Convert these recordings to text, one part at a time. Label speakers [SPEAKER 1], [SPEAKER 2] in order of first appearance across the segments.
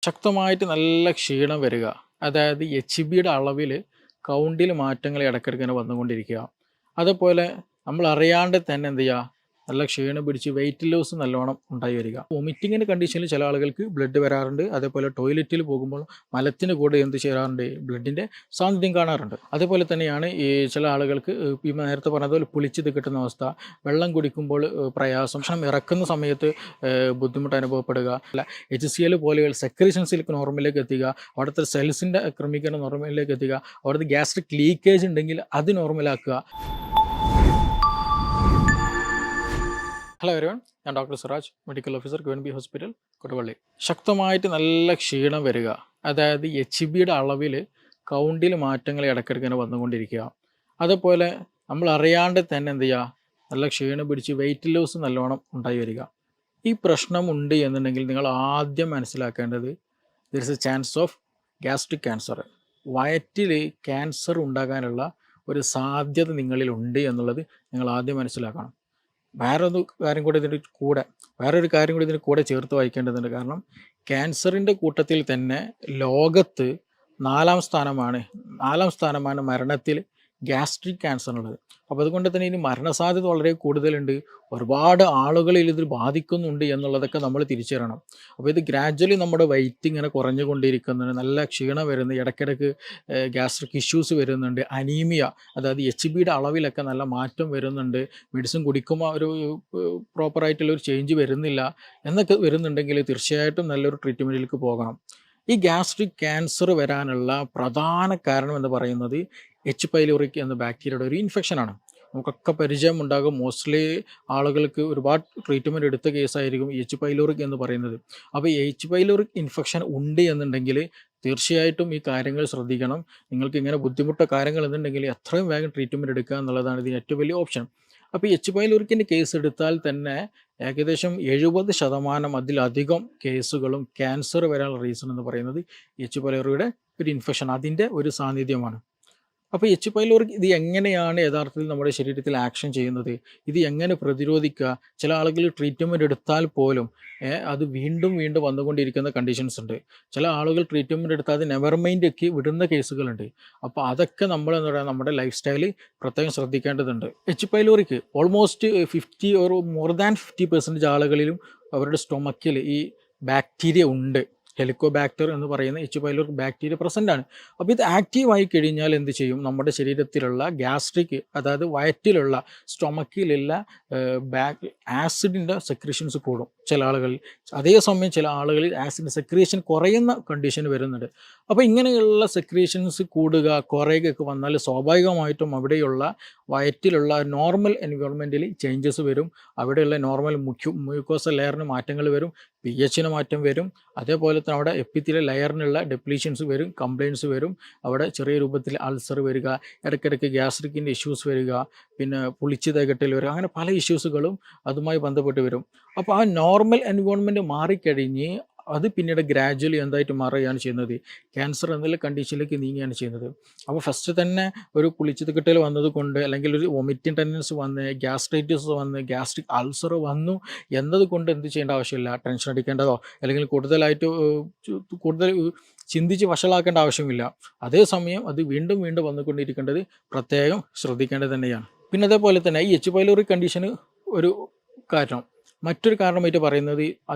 [SPEAKER 1] ശക്തമായിട്ട് നല്ല ക്ഷീണം വരിക. അതായത് എച്ച്.ബിയുടെ അളവിൽ കൗണ്ടിൽ മാറ്റങ്ങൾ ഇടയ്ക്കിടയ്ക്ക് ഇങ്ങനെ വന്നുകൊണ്ടിരിക്കുക. അതുപോലെ നമ്മൾ അറിയാണ്ട് തന്നെ എന്ത് ചെയ്യുക, നല്ല ക്ഷീണം പിടിച്ച് വെയിറ്റ് ലോസ് നല്ലോണം ഉണ്ടായി വരിക. വൊമിറ്റിങ്ങിൻ്റെ കണ്ടീഷനിൽ ചില ആളുകൾക്ക് ബ്ലഡ് വരാറുണ്ട്. അതേപോലെ ടോയ്ലറ്റിൽ പോകുമ്പോൾ മലത്തിന് കൂടെ എന്ത് ചെയ്യാറുണ്ട്, ബ്ലഡിൻ്റെ സാന്നിധ്യം കാണാറുണ്ട്. അതേപോലെ തന്നെയാണ് ഈ ചില ആളുകൾക്ക് ഈ നേരത്തെ പറഞ്ഞതുപോലെ പുളിച്ചത് കിട്ടുന്ന അവസ്ഥ, വെള്ളം കുടിക്കുമ്പോൾ പ്രയാസം, ഭക്ഷണം ഇറക്കുന്ന സമയത്ത് ബുദ്ധിമുട്ട് അനുഭവപ്പെടുക, അല്ല HCl പോലെയുള്ള സെക്രീഷൻസിലേക്ക് നോർമലിലേക്ക് എത്തുക, അവിടുത്തെ സെൽസിൻ്റെ ക്രമീകരണം നോർമലിലേക്ക് എത്തുക, അവിടുത്തെ ഗ്യാസ്ട്രിക് ലീക്കേജ് ഉണ്ടെങ്കിൽ അത് നോർമലാക്കുക. ഹലോ എവരിവൺ, ഞാൻ doctor Siraj, medical officer QNB hospital, Koduvally. ശക്തമായിട്ട് നല്ല ക്ഷീണം വരിക. അതായത് എച്ച്.ബിയുടെ അളവിൽ കൗണ്ടിൽ മാറ്റങ്ങൾ ഇടയ്ക്കിടയ്ക്ക് ഇങ്ങനെ വന്നുകൊണ്ടിരിക്കുക. അതുപോലെ നമ്മൾ അറിയാണ്ട് തന്നെ എന്ത് ചെയ്യുക, നല്ല ക്ഷീണം പിടിച്ച് വെയിറ്റ് ലോസ് നല്ലോണം ഉണ്ടായി വരിക. ഈ പ്രശ്നം ഉണ്ട് എന്നുണ്ടെങ്കിൽ നിങ്ങൾ ആദ്യം മനസ്സിലാക്കേണ്ടത് there is A chance of gastric cancer. വയറ്റിൽ ക്യാൻസർ ഉണ്ടാകാനുള്ള ഒരു സാധ്യത നിങ്ങളിലുണ്ട് എന്നുള്ളത് നിങ്ങൾ ആദ്യം മനസ്സിലാക്കണം. വേറൊരു കാര്യം കൂടി ഇതിൻ്റെ കൂടെ ചേർത്ത് വായിക്കേണ്ടതുണ്ട്. കാരണം ക്യാൻസറിൻ്റെ കൂട്ടത്തിൽ തന്നെ ലോകത്ത് നാലാം സ്ഥാനമാണ് മരണത്തിൽ ഗ്യാസ്ട്രിക് ക്യാൻസറിനുള്ളത്. അപ്പോൾ അതുകൊണ്ട് തന്നെ ഇനി മരണസാധ്യത വളരെ കൂടുതലുണ്ട്, ഒരുപാട് ആളുകളിൽ ഇത് ബാധിക്കുന്നുണ്ട് എന്നുള്ളതൊക്കെ നമ്മൾ തിരിച്ചറിയണം. അപ്പോൾ ഇത് ഗ്രാജ്വലി നമ്മുടെ വെയിറ്റ് ഇങ്ങനെ കുറഞ്ഞുകൊണ്ടിരിക്കുന്നുണ്ട്, നല്ല ക്ഷീണം വരുന്നു, ഇടയ്ക്കിടയ്ക്ക് ഗ്യാസ്ട്രിക് ഇഷ്യൂസ് വരുന്നുണ്ട്, അനീമിയ അതായത് HBയുടെ അളവിലൊക്കെ നല്ല മാറ്റം വരുന്നുണ്ട്, മെഡിസിൻ കുടിക്കുമ്പോൾ ഒരു പ്രോപ്പറായിട്ടുള്ളൊരു ചേഞ്ച് വരുന്നില്ല എന്നൊക്കെ വരുന്നുണ്ടെങ്കിൽ തീർച്ചയായിട്ടും നല്ലൊരു ട്രീറ്റ്മെൻറ്റിലേക്ക് പോകണം. ഈ ഗ്യാസ്ട്രിക് ക്യാൻസർ വരാനുള്ള പ്രധാന കാരണം എന്ന് പറയുന്നത് എച്ച് പൈലോറിക് എന്ന ബാക്ടീരിയയുടെ ഒരു ഇൻഫെക്ഷനാണ്. നമുക്കൊക്കെ പരിചയമുണ്ടാകും. മോസ്റ്റ്ലി ആളുകൾക്ക് ഒരുപാട് ട്രീറ്റ്മെൻറ്റ് എടുത്ത കേസായിരിക്കും എച്ച് പൈലോറിക് എന്ന് പറയുന്നത്. അപ്പോൾ എച്ച് പൈലോറിക് ഇൻഫെക്ഷൻ ഉണ്ട് എന്നുണ്ടെങ്കിൽ തീർച്ചയായിട്ടും ഈ കാര്യങ്ങൾ ശ്രദ്ധിക്കണം. നിങ്ങൾക്ക് ഇങ്ങനെ ബുദ്ധിമുട്ട കാര്യങ്ങൾ എന്നുണ്ടെങ്കിൽ എത്രയും വേഗം ട്രീറ്റ്മെൻറ്റ് എടുക്കുക എന്നുള്ളതാണ് ഇതിന് ഏറ്റവും വലിയ ഓപ്ഷൻ. അപ്പോൾ എച്ച് പൈലോറിക്കിൻ്റെ കേസ് എടുത്താൽ തന്നെ ഏകദേശം 70% അതിലധികം കേസുകളും ക്യാൻസർ വരാനുള്ള റീസൺ എന്ന് പറയുന്നത് എച്ച് പൈലോറിയുടെ ഒരു ഇൻഫെക്ഷൻ, അതിൻ്റെ ഒരു സാന്നിധ്യമാണ്. അപ്പോൾ എച്ച് പൈലോറിക് ഇത് എങ്ങനെയാണ് യഥാർത്ഥത്തിൽ നമ്മുടെ ശരീരത്തിൽ ആക്ഷൻ ചെയ്യുന്നത്, ഇത് എങ്ങനെ പ്രതിരോധിക്കുക? ചില ആളുകൾ ട്രീറ്റ്മെൻറ്റ് എടുത്താൽ പോലും അത് വീണ്ടും വന്നുകൊണ്ടിരിക്കുന്ന കണ്ടീഷൻസ് ഉണ്ട്. ചില ആളുകൾ ട്രീറ്റ്മെൻറ്റ് എടുത്താൽ അത് നെവർ മൈൻഡൊക്കെ വിടുന്ന കേസുകളുണ്ട്. അപ്പോൾ അതൊക്കെ നമ്മൾ എന്താ പറയുക, നമ്മുടെ ലൈഫ് സ്റ്റൈൽ പ്രത്യേകം ശ്രദ്ധിക്കേണ്ടതുണ്ട്. എച്ച് പൈലോറിക്ക് ഓൾമോസ്റ്റ് 50 or more than 50% ആളുകളിലും അവരുടെ സ്റ്റൊമക്കിൽ ഈ ബാക്ടീരിയ ഉണ്ട്. ഹെലിക്കോബാക്ടർ എന്ന് പറയുന്ന എച്ച് പൈലോറിക് ബാക്ടീരിയ പ്രസൻ്റ് ആണ്. അപ്പോൾ ഇത് ആക്റ്റീവായി കഴിഞ്ഞാൽ എന്ത് ചെയ്യും, നമ്മുടെ ശരീരത്തിലുള്ള ഗ്യാസ്ട്രിക് അതായത് വയറ്റിലുള്ള സ്റ്റൊമക്കിലുള്ള ആസിഡിൻ്റെ സെക്രീഷൻസ് കൂടും ചില ആളുകളിൽ. അതേസമയം ചില ആളുകളിൽ ആസിഡിൻ്റെ സെക്രീഷൻ കുറയുന്ന കണ്ടീഷൻ വരുന്നുണ്ട്. അപ്പോൾ ഇങ്ങനെയുള്ള സെക്രീഷൻസ് കൂടുക കുറയുകയൊക്കെ വന്നാൽ സ്വാഭാവികമായിട്ടും അവിടെയുള്ള വയറ്റിലുള്ള നോർമൽ എൻവയോൺമെൻറ്റിൽ ചേഞ്ചസ് വരും. അവിടെയുള്ള നോർമൽ മ്യൂക്കോസൽ ലെയറിന് മാറ്റങ്ങൾ വരും, pH-ന് മാറ്റം വരും. അതേപോലെ തന്നെ അവിടെ എപ്പിത്തീലിയൽ ലെയറിനുള്ള ഡെപ്ലീഷൻസ് വരും, കംപ്ലയിൻസ് വരും. അവിടെ ചെറിയ രൂപത്തിൽ അൾസർ വരിക, ഇടയ്ക്കിടയ്ക്ക് ഗ്യാസ്ട്രിക്കിൻ്റെ ഇഷ്യൂസ് വരിക, പിന്നെ പുളിച്ച് തകട്ടൽ വരിക, അങ്ങനെ പല ഇഷ്യൂസുകളും അതുമായി ബന്ധപ്പെട്ട് വരും. അപ്പോൾ ആ നോർമൽ എൻവയോൺമെൻറ്റ് മാറിക്കഴിഞ്ഞ് അത് പിന്നീട് ഗ്രാജ്വലി എന്തായിട്ട് മാറുകയാണ് ചെയ്യുന്നത്, ക്യാൻസർ എന്നുള്ള കണ്ടീഷനിലേക്ക് നീങ്ങുകയാണ് ചെയ്യുന്നത്. അപ്പോൾ ഫസ്റ്റ് തന്നെ ഒരു പുളിച്ചത് കിട്ടൽ വന്നതുകൊണ്ട്, അല്ലെങ്കിൽ ഒരു വൊമിറ്റിംഗ് ടെൻഡൻസി വന്ന്, ഗ്യാസ്ട്രൈറ്റിസ് വന്ന്, ഗ്യാസ്ട്രിക് അൾസർ വന്നു എന്നതുകൊണ്ട് എന്ത് ചെയ്യേണ്ട ആവശ്യമില്ല, ടെൻഷൻ അടിക്കേണ്ടതോ അല്ലെങ്കിൽ കൂടുതൽ ചിന്തിച്ച് വഷളാക്കേണ്ട ആവശ്യമില്ല. അതേസമയം അത് വീണ്ടും വന്നുകൊണ്ടിരിക്കേണ്ടത് പ്രത്യേകം ശ്രദ്ധിക്കേണ്ടത് തന്നെയാണ്. പിന്നെ അതേപോലെ തന്നെ ഈ എച്ച് പൈലോറിക് കണ്ടീഷന് ഒരു കാരണം, മറ്റൊരു കാരണമായിട്ട് പറയുന്നത്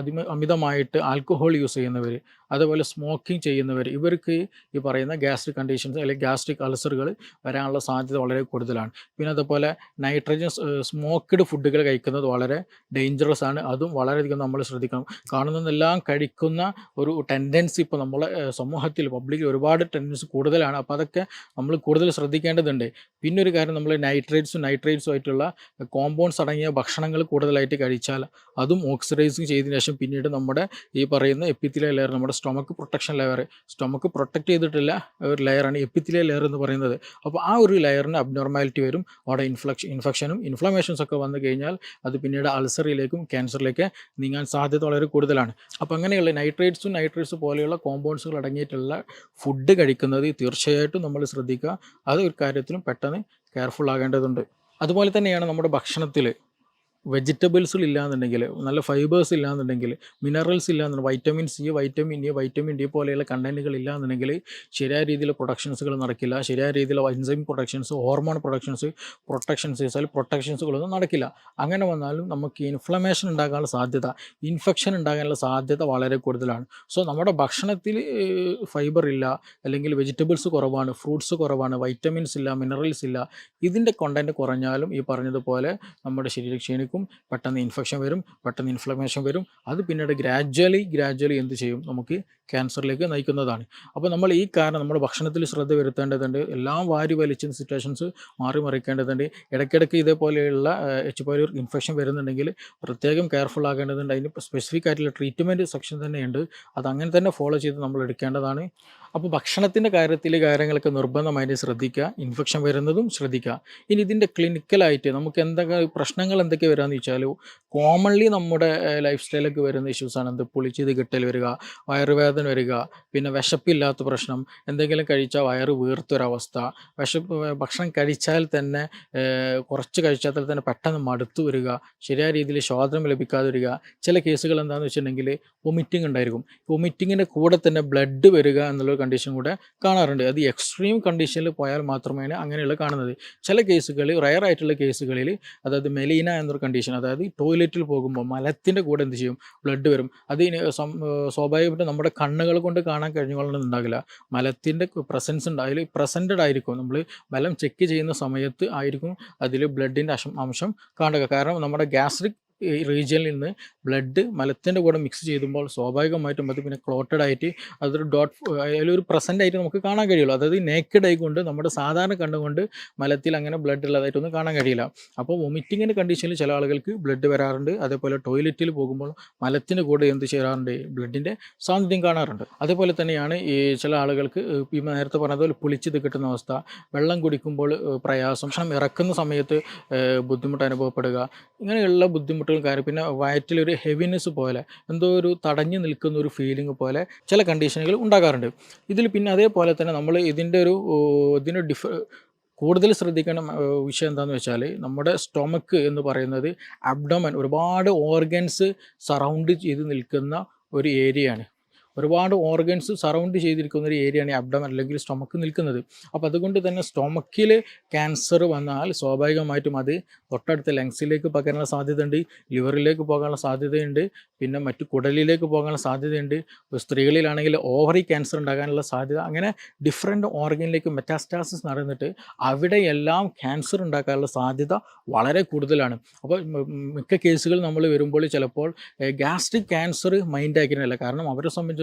[SPEAKER 1] അമിതമായിട്ട് ആൽക്കഹോൾ യൂസ് ചെയ്യുന്നവർ, അതുപോലെ സ്മോക്കിംഗ് ചെയ്യുന്നവർ, ഇവർക്ക് ഈ പറയുന്ന ഗ്യാസ്ട്രിക് കണ്ടീഷൻസ് അല്ലെങ്കിൽ ഗ്യാസ്ട്രിക് അൾസറുകൾ വരാനുള്ള സാധ്യത വളരെ കൂടുതലാണ്. പിന്നെ അതുപോലെ നൈട്രജൻ സ്മോക്ക്ഡ് ഫുഡുകൾ കഴിക്കുന്നത് വളരെ ഡേഞ്ചറസ് ആണ്. അതും വളരെയധികം നമ്മൾ ശ്രദ്ധിക്കണം. കാണുന്നതെല്ലാം കഴിക്കുന്ന ഒരു ടെൻഡൻസി ഇപ്പോൾ നമ്മളെ സമൂഹത്തിൽ പബ്ലിക്കിൽ ഒരുപാട് ടെൻഡൻസി കൂടുതലാണ്. അപ്പോൾ അതൊക്കെ നമ്മൾ കൂടുതൽ ശ്രദ്ധിക്കേണ്ടതുണ്ട്. പിന്നെ ഒരു കാര്യം, നമ്മൾ നൈട്രേറ്റ്സും ആയിട്ടുള്ള കോമ്പൗണ്ട്സ് അടങ്ങിയ ഭക്ഷണങ്ങൾ കൂടുതലായിട്ട് കഴിച്ചാൽ അതും ഓക്സിഡൈസിങ് ചെയ്തതിനു ശേഷം പിന്നീട് നമ്മുടെ ഈ പറയുന്ന എപ്പിത്തീലിയൽ ലെയർ, നമ്മുടെ stomach protection layer, stomach protect ചെയ്തിട്ടുള്ള ഒരു ലെയറാണ് എപ്പിത്തീലിയൽ ലെയർ എന്ന് പറയുന്നത്. അപ്പോൾ ആ ഒരു ലെയറിന് അബ്നോർമാലിറ്റി വരും. അവിടെ ഇൻഫെക്ഷനും ഇൻഫ്ലമേഷൻസ് ഒക്കെ വന്നു കഴിഞ്ഞാൽ അത് പിന്നീട് അൾസറിലേക്കും ക്യാൻസറിലേക്ക് നീങ്ങാൻ സാധ്യത വളരെ കൂടുതലാണ്. അപ്പോൾ അങ്ങനെയുള്ള നൈട്രേറ്റ്സ് പോലെയുള്ള കോമ്പൗണ്ട്സുകൾ അടങ്ങിയിട്ടുള്ള ഫുഡ് കഴിക്കുന്നത് തീർച്ചയായിട്ടും നമ്മൾ ശ്രദ്ധിക്കുക. അത് ഒരു കാര്യത്തിലും പെട്ടെന്ന് കെയർഫുൾ ആകേണ്ടതുണ്ട്. അതുപോലെ തന്നെയാണ് നമ്മുടെ ഭക്ഷണത്തിൽ വെജിറ്റബിൾസിൽ ഇല്ലാന്നുണ്ടെങ്കിൽ, നല്ല ഫൈബേഴ്സ് ഇല്ലാന്നുണ്ടെങ്കിൽ, മിനറൽസ് ഇല്ലാന്നുണ്ടെങ്കിൽ, vitamin C, vitamin E, vitamin D പോലെയുള്ള കണ്ടൻറ്റുകൾ ഇല്ലാന്നുണ്ടെങ്കിൽ ശരിയായ രീതിയിൽ പ്രൊഡക്ഷൻസുകൾ നടക്കില്ല. ശരിയായ രീതിയിലുള്ള എൻസൈം പ്രൊഡക്ഷൻസ്, ഹോർമോൺ പ്രൊട്ടക്ഷൻസുകളൊന്നും നടക്കില്ല. അങ്ങനെ വന്നാലും നമുക്ക് ഇൻഫ്ലമേഷൻ ഉണ്ടാകാനുള്ള സാധ്യത, ഇൻഫെക്ഷൻ ഉണ്ടാകാനുള്ള സാധ്യത വളരെ കൂടുതലാണ്. സോ നമ്മുടെ ഭക്ഷണത്തിൽ ഫൈബർ ഇല്ല, അല്ലെങ്കിൽ വെജിറ്റബിൾസ് കുറവാണ്, ഫ്രൂട്ട്സ് കുറവാണ്, വൈറ്റമിൻസ് ഇല്ല, മിനറൽസ് ഇല്ല, ഇതിൻ്റെ കണ്ടൻറ്റ് കുറഞ്ഞാലും ഈ പറഞ്ഞതുപോലെ നമ്മുടെ ശരീരം ക്ഷീണിക്കും, പെട്ടെന്ന് ഇൻഫെക്ഷൻ വരും, പെട്ടെന്ന് ഇൻഫ്ലമേഷൻ വരും. അത് പിന്നീട് ഗ്രാജ്വലി എന്ത് ചെയ്യും, നമുക്ക് ക്യാൻസറിലേക്ക് നയിക്കുന്നതാണ്. അപ്പോൾ നമ്മൾ ഈ കാരണം നമ്മുടെ ഭക്ഷണത്തിൽ ശ്രദ്ധ വരുത്തേണ്ടതുണ്ട്. എല്ലാം വാരി വലിച്ചുന്ന സിറ്റുവേഷൻസ് മറിക്കേണ്ടതുണ്ട്. ഇടയ്ക്കിടയ്ക്ക് ഇതേപോലെയുള്ള എച്ച് പൈലോറി ഇൻഫെക്ഷൻ വരുന്നുണ്ടെങ്കിൽ പ്രത്യേകം കെയർഫുൾ ആകേണ്ടതുണ്ട്. അതിന് സ്പെസിഫിക് ആയിട്ടുള്ള ട്രീറ്റ്മെൻറ്റ് സെക്ഷൻ തന്നെയുണ്ട്. അത് അങ്ങനെ തന്നെ ഫോളോ ചെയ്ത് നമ്മൾ എടുക്കേണ്ടതാണ്. അപ്പോൾ ഭക്ഷണത്തിൻ്റെ കാര്യങ്ങളൊക്കെ നിർബന്ധമായിട്ട് ശ്രദ്ധിക്കുക. ഇൻഫെക്ഷൻ വരുന്നതും ശ്രദ്ധിക്കുക. ഇനി ഇതിൻ്റെ ക്ലിനിക്കലായിട്ട് നമുക്ക് പ്രശ്നങ്ങൾ എന്തൊക്കെ വരികയെന്ന് വെച്ചാൽ, കോമൺലി നമ്മുടെ ലൈഫ് സ്റ്റൈലൊക്കെ വരുന്ന ഇഷ്യൂസാണ് പുളിച്ചത് കിട്ടൽ വരിക, വയറുവേദന വരിക, പിന്നെ വിശപ്പില്ലാത്ത പ്രശ്നം, എന്തെങ്കിലും കഴിച്ചാൽ വയറ് വീർത്തൊരവസ്ഥ, ഭക്ഷണം കഴിച്ചാൽ തന്നെ കുറച്ച് കഴിച്ചാൽ തന്നെ പെട്ടെന്ന് മടുത്തു വരിക, ശരിയായ രീതിയിൽ ശോധനം ലഭിക്കാതെ വരിക. ചില കേസുകൾ എന്താണെന്ന് വെച്ചിട്ടുണ്ടെങ്കിൽ വൊമിറ്റിംഗ് ഉണ്ടായിരിക്കും. വൊമിറ്റിങ്ങിൻ്റെ കൂടെ തന്നെ ബ്ലഡ് വരിക എന്നുള്ളൊരു കണ്ടീഷൻ കൂടെ കാണാറുണ്ട്. അത് എക്സ്ട്രീം കണ്ടീഷനിൽ പോയാൽ മാത്രമാണ് അങ്ങനെയുള്ള കാണുന്നത്. ചില കേസുകളിൽ, റയർ ആയിട്ടുള്ള കേസുകളിൽ, അതായത് മെലീന എന്നൊരു കണ്ടീഷൻ, അതായത് ടോയ്ലറ്റിൽ പോകുമ്പോൾ മലത്തിൻ്റെ കൂടെ എന്ത് ചെയ്യും, ബ്ലഡ് വരും. അത് സ്വാഭാവികമായിട്ടും നമ്മുടെ കണ്ണുകൾ കൊണ്ട് കാണാൻ കഴിഞ്ഞുകൊള്ളുന്നുണ്ടാകില്ല. മലത്തിൻ്റെ പ്രസൻസ് ഉണ്ട്, അതിൽ പ്രസൻറ്റഡ് ആയിരിക്കും. നമ്മൾ മലം ചെക്ക് ചെയ്യുന്ന സമയത്ത് ആയിരിക്കും അതിൽ ബ്ലഡിൻ്റെ അംശം കാണുക. കാരണം നമ്മുടെ ഗ്യാസ്ട്രിക് റീജിയനിൽ നിന്ന് ബ്ലഡ് മലത്തിൻ്റെ കൂടെ മിക്സ് ചെയ്യുമ്പോൾ സ്വാഭാവികമായിട്ടും അത് പിന്നെ ക്ലോട്ടഡ് ആയിട്ട് അതൊരു അതിലൊരു പ്രസൻ്റ് ആയിട്ട് നമുക്ക് കാണാൻ കഴിയുള്ളൂ. അതായത് നേക്കഡ് ആയിക്കൊണ്ട് നമ്മുടെ സാധാരണ കണ്ടുകൊണ്ട് മലത്തിൽ അങ്ങനെ ബ്ലഡ് ഉള്ളതായിട്ടൊന്നും കാണാൻ കഴിയില്ല. അപ്പോൾ വൊമിറ്റിങ്ങിൻ്റെ കണ്ടീഷനിൽ ചില ആളുകൾക്ക് ബ്ലഡ് വരാറുണ്ട്. അതേപോലെ ടോയ്ലറ്റിൽ പോകുമ്പോൾ മലത്തിൻ്റെ കൂടെ എന്ത് ചെയ്യാറുണ്ട്, ബ്ലഡിൻ്റെ സാന്നിധ്യം കാണാറുണ്ട്. അതേപോലെ തന്നെയാണ് ഈ ചില ആളുകൾക്ക് ഈ നേരത്തെ പറഞ്ഞതുപോലെ പുളിച്ചത് കിട്ടുന്ന അവസ്ഥ, വെള്ളം കുടിക്കുമ്പോൾ പ്രയാസം, ഭക്ഷണം ഇറക്കുന്ന സമയത്ത് ബുദ്ധിമുട്ട് അനുഭവപ്പെടുക, ഇങ്ങനെയുള്ള ബുദ്ധിമുട്ടുകൾ കാര്യം. പിന്നെ വയറ്റിലൊരു ഹെവിനെസ് പോലെ, എന്തോ ഒരു തടഞ്ഞു നിൽക്കുന്ന ഒരു ഫീലിംഗ് പോലെ ചില കണ്ടീഷനുകൾ ഉണ്ടാകാറുണ്ട്. ഇതിൽ പിന്നെ അതേപോലെ തന്നെ നമ്മൾ ഇതിന് കൂടുതൽ ശ്രദ്ധിക്കേണ്ട വിഷയം എന്താണെന്ന് വെച്ചാൽ, നമ്മുടെ സ്റ്റൊമക്ക് എന്ന് പറയുന്നത് അബ്ഡോമൻ, ഒരുപാട് ഓർഗൻസ് സറൗണ്ട് ചെയ്ത് നിൽക്കുന്ന ഒരു ഏരിയയാണ്. ഒരുപാട് ഓർഗൻസ് സറൗണ്ട് ചെയ്തിരിക്കുന്ന ഒരു ഏരിയയാണ് ഈ അബ്ഡോമൻ അല്ലെങ്കിൽ സ്റ്റൊമക്ക് നിൽക്കുന്നത്. അപ്പോൾ അതുകൊണ്ട് തന്നെ സ്റ്റൊമക്കിൽ ക്യാൻസർ വന്നാൽ സ്വാഭാവികമായിട്ടും അത് തൊട്ടടുത്ത ലങ്സിലേക്ക് പകരാനുള്ള സാധ്യതയുണ്ട്, ലിവറിലേക്ക് പോകാനുള്ള സാധ്യതയുണ്ട്, പിന്നെ മറ്റു കുടലിലേക്ക് പോകാനുള്ള സാധ്യതയുണ്ട്. സ്ത്രീകളിലാണെങ്കിൽ ഓവറി ക്യാൻസർ ഉണ്ടാകാനുള്ള സാധ്യത, അങ്ങനെ ഡിഫറെൻറ്റ് ഓർഗനിലേക്ക് മെറ്റാസ്റ്റാസിസ് നടന്നിട്ട് അവിടെയെല്ലാം ക്യാൻസർ ഉണ്ടാക്കാനുള്ള സാധ്യത വളരെ കൂടുതലാണ്. അപ്പോൾ മിക്ക കേസുകൾ നമ്മൾ വരുമ്പോൾ ചിലപ്പോൾ ഗ്യാസ്ട്രിക് ക്യാൻസർ മൈൻഡ് ആക്കിയിട്ടില്ല. കാരണം അവരെ സംബന്ധിച്ചിടത്തോളം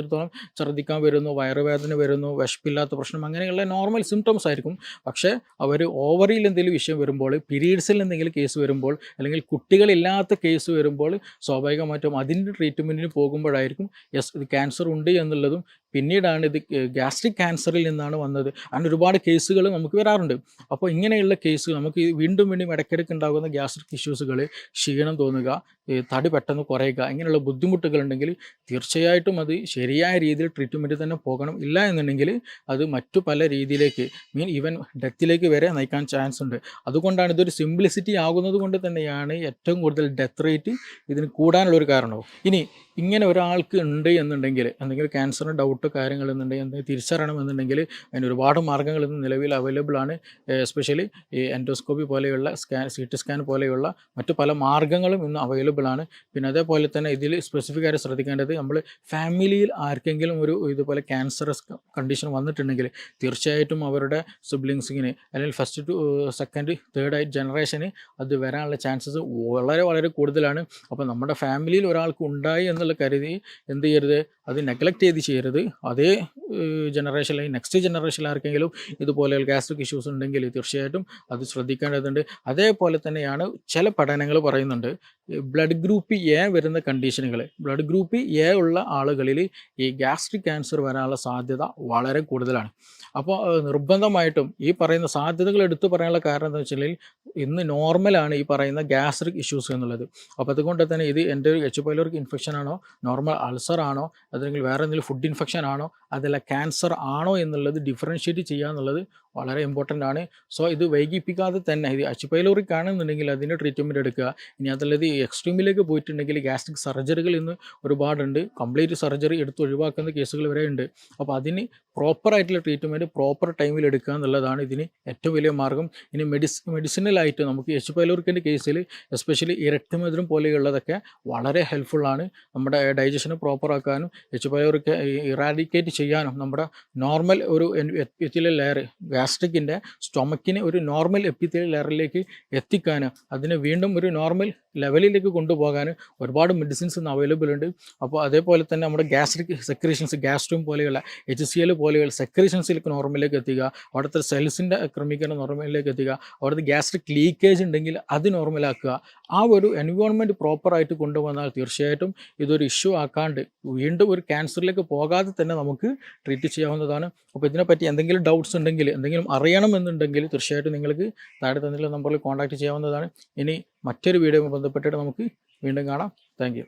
[SPEAKER 1] ഛർദ്ദിക്കാൻ വരുന്നു, വയറുവേദന വരുന്നു, വിശപ്പില്ലാത്ത പ്രശ്നം, അങ്ങനെയുള്ള നോർമൽ സിംറ്റംസ് ആയിരിക്കും. പക്ഷേ അവർ ഓവറിയിൽ എന്തെങ്കിലും വിഷയം വരുമ്പോൾ, പീരീഡ്സിൽ എന്തെങ്കിലും കേസ് വരുമ്പോൾ, അല്ലെങ്കിൽ കുട്ടികളില്ലാത്ത കേസ് വരുമ്പോൾ സ്വാഭാവികമായിട്ടും അതിൻ്റെ ട്രീറ്റ്മെൻറ്റിന് പോകുമ്പോഴായിരിക്കും ഇത് ക്യാൻസർ ഉണ്ട് എന്നുള്ളതും, പിന്നീടാണ് ഇത് ഗ്യാസ്ട്രിക് ക്യാൻസറിൽ നിന്നാണ് വന്നത്. അങ്ങനെ ഒരുപാട് കേസുകൾ നമുക്ക് വരാറുണ്ട്. അപ്പോൾ ഇങ്ങനെയുള്ള കേസുകൾ നമുക്ക് വീണ്ടും ഇടയ്ക്കിടയ്ക്ക് ഉണ്ടാകുന്ന ഗ്യാസ്ട്രിക് ഇഷ്യൂസുകൾ, ക്ഷീണം തോന്നുക, തടി പെട്ടെന്ന് കുറയുക, ഇങ്ങനെയുള്ള ബുദ്ധിമുട്ടുകളുണ്ടെങ്കിൽ തീർച്ചയായിട്ടും അത് ശരിയായ രീതിയിൽ ട്രീറ്റ്മെൻറ്റ് തന്നെ പോകണം. ഇല്ല എന്നുണ്ടെങ്കിൽ അത് മറ്റു പല രീതിയിലേക്ക്, ഈവൻ ഡെത്തിലേക്ക് വരെ നയിക്കാൻ ചാൻസ് ഉണ്ട്. അതുകൊണ്ടാണ് ഇതൊരു സിംപ്ലിസിറ്റി ആകുന്നത് കൊണ്ട് തന്നെയാണ് ഏറ്റവും കൂടുതൽ ഡെത്ത് റേറ്റ് ഇതിന് കൂടാനുള്ളൊരു കാരണവും. ഇനി ഇങ്ങനെ ഒരാൾക്ക് ഉണ്ട് എന്നുണ്ടെങ്കിൽ, എന്തെങ്കിലും ക്യാൻസറിന് ഡൗട്ട് കാര്യങ്ങൾ എന്നുണ്ടെങ്കിൽ, എന്തെങ്കിലും തിരിച്ചറിയണമെന്നുണ്ടെങ്കിൽ അതിന് ഒരുപാട് മാർഗ്ഗങ്ങൾ ഇന്ന് നിലവിൽ അവൈലബിൾ ആണ്. എസ്പെഷ്യലി ഈ എൻഡോസ്കോപ്പി പോലെയുള്ള CT സ്കാൻ പോലെയുള്ള മറ്റു പല മാർഗ്ഗങ്ങളും ഇന്ന് അവൈലബിൾ ആണ്. പിന്നെ അതേപോലെ തന്നെ ഇതിൽ സ്പെസിഫിക് ആയിട്ട് ശ്രദ്ധിക്കേണ്ടത്, നമ്മൾ ഫാമിലിയിൽ ആർക്കെങ്കിലും ഒരു ഇതുപോലെ ക്യാൻസറസ് കണ്ടീഷൻ വന്നിട്ടുണ്ടെങ്കിൽ തീർച്ചയായിട്ടും അവരുടെ സിബ്ലിങ്സിന്, അല്ലെങ്കിൽ ഫസ്റ്റ് ടു സെക്കൻഡ് തേർഡ് ജനറേഷന് അത് വരാനുള്ള ചാൻസസ് വളരെ വളരെ കൂടുതലാണ്. അപ്പോൾ നമ്മുടെ ഫാമിലിയിൽ ഒരാൾക്ക് ഉണ്ടായി എന്നുള്ള കരുതി എന്ത് ചെയ്യരുത്, അത് നെഗ്ലക്റ്റ് ചെയ്യരുത്. അതേ ജനറേഷനിൽ, നെക്സ്റ്റ് ജനറേഷനിൽ ആർക്കെങ്കിലും ഇതുപോലെ ഗ്യാസ്ട്രിക് ഇഷ്യൂസ് ഉണ്ടെങ്കിൽ തീർച്ചയായിട്ടും അത് ശ്രദ്ധിക്കേണ്ടതുണ്ട്. അതേപോലെ തന്നെയാണ് ചില പഠനങ്ങൾ പറയുന്നുണ്ട്, ബ്ലഡ് ഗ്രൂപ്പ് എ വരുന്ന കണ്ടീഷനുകൾ, ബ്ലഡ് ഗ്രൂപ്പ് എ ഉള്ള ആളുകളിൽ ഈ ഗ്യാസ്ട്രിക് ക്യാൻസർ വരാനുള്ള സാധ്യത വളരെ കൂടുതലാണ്. അപ്പോൾ നിർബന്ധമായിട്ടും ഈ പറയുന്ന സാധ്യതകൾ എടുത്തു പറയാനുള്ള കാരണം എന്താ വെച്ചാൽ, ഇന്ന് നോർമലാണ് ഈ പറയുന്ന ഗ്യാസ്ട്രിക് ഇഷ്യൂസ് എന്നുള്ളത്. അപ്പോൾ അതുകൊണ്ട് തന്നെ ഇത് എൻ്റെ ഒരു എച്ച് പൈലോറിക് ഇൻഫെക്ഷൻ ആണോ, നോർമൽ അൾസർ ആണോ, അല്ലെങ്കിൽ വേറെ എന്തെങ്കിലും ഫുഡ് ഇൻഫെക്ഷൻ ആണോ, അതല്ല ക്യാൻസർ ആണോ എന്നുള്ളത് ഡിഫറൻഷ്യേറ്റ് ചെയ്യുക എന്നുള്ളത് വളരെ ഇമ്പോർട്ടൻ്റ് ആണ്. സോ ഇത് വൈകിപ്പിക്കാതെ തന്നെ ഇത് എച്ച് പൈലോറിക് ആണെന്നുണ്ടെങ്കിൽ അതിൻ്റെ ട്രീറ്റ്മെൻറ്റ് എടുക്കുക. ഇനി അതല്ലാതെ ഈ എക്സ്ട്രീമിലേക്ക് പോയിട്ടുണ്ടെങ്കിൽ ഗ്യാസ്ട്രിക് സർജറികൾ ഇന്ന് ഒരുപാടുണ്ട്. കംപ്ലീറ്റ് സർജറി എടുത്ത് ഒഴിവാക്കുന്ന കേസുകൾ വരെ ഉണ്ട്. അപ്പോൾ അതിന് പ്രോപ്പറായിട്ടുള്ള ട്രീറ്റ്മെൻറ്റ് പ്രോപ്പർ ടൈമിൽ എടുക്കുക എന്നുള്ളതാണ് ഇതിന് ഏറ്റവും വലിയ മാർഗ്ഗം. ഇനി മെഡിസിനലായിട്ട് നമുക്ക് എച്ച് പൈലോറിക്കിൻ്റെ കേസിൽ എസ്പെഷ്യലി ഈ രക്തമധുരം പോലെയുള്ളതൊക്കെ വളരെ ഹെൽപ്ഫുള്ളാണ്. നമ്മുടെ ഡൈജഷന് പ്രോപ്പറാക്കാനും എച്ച് പൈലോറിക് ഇറാഡിക്കേറ്റ് ചെയ്യാനും നമ്മുടെ നോർമൽ ഒരു എപ്പിത്തീലിയൽ ലെയർ ഗ്യാസ്ട്രിക്കിൻ്റെ സ്റ്റൊമക്കിനെ ഒരു നോർമൽ എപ്പിത്തീലിയൽ ലെയറിലേക്ക് എത്തിക്കാൻ, അതിനെ വീണ്ടും ഒരു നോർമൽ ലെവലിലേക്ക് കൊണ്ടുപോകാൻ ഒരുപാട് മെഡിസിൻസ് ഇന്ന് അവൈലബിൾ ഉണ്ട്. അപ്പോൾ അതേപോലെ തന്നെ നമ്മുടെ ഗ്യാസ്ട്രിക് സെക്രീഷൻസ് ഗ്യാസ്ട്രോം പോലെയുള്ള HCl പോലെയുള്ള സെക്രീഷൻസിലേക്ക് നോർമലിലേക്ക് എത്തിക്കുക, അവിടുത്തെ സെൽസിൻ്റെ ക്രമീകരണം നോർമലിലേക്ക് എത്തിക്കുക, അവിടുത്തെ ഗ്യാസ്ട്രിക് ലീക്കേജ് ഉണ്ടെങ്കിൽ അത് നോർമലാക്കുക. ആ ഒരു എൻവയോൺമെൻറ്റ് പ്രോപ്പറായിട്ട് കൊണ്ടുവന്നാൽ തീർച്ചയായിട്ടും ഇതൊരു ഇഷ്യൂ ആക്കാണ്ട് വീണ്ടും ഒരു ക്യാൻസറിലേക്ക് പോകാതെ തന്നെ നമുക്ക് ട്രീറ്റ് ചെയ്യാവുന്നതാണ്. അപ്പോൾ ഇതിനെപ്പറ്റി എന്തെങ്കിലും ഡൗട്ട്സ് ഉണ്ടെങ്കിൽ, എന്തെങ്കിലും അറിയണമെന്നുണ്ടെങ്കിൽ തീർച്ചയായിട്ടും നിങ്ങൾക്ക് താഴെ തന്നിട്ടുള്ള നമ്പറിൽ കോൺടാക്റ്റ് ചെയ്യാവുന്നതാണ്. ഇനി മറ്റൊരു വീഡിയോയുമായി ബന്ധപ്പെട്ടിട്ട് നമുക്ക് വീണ്ടും കാണാം. Thank you.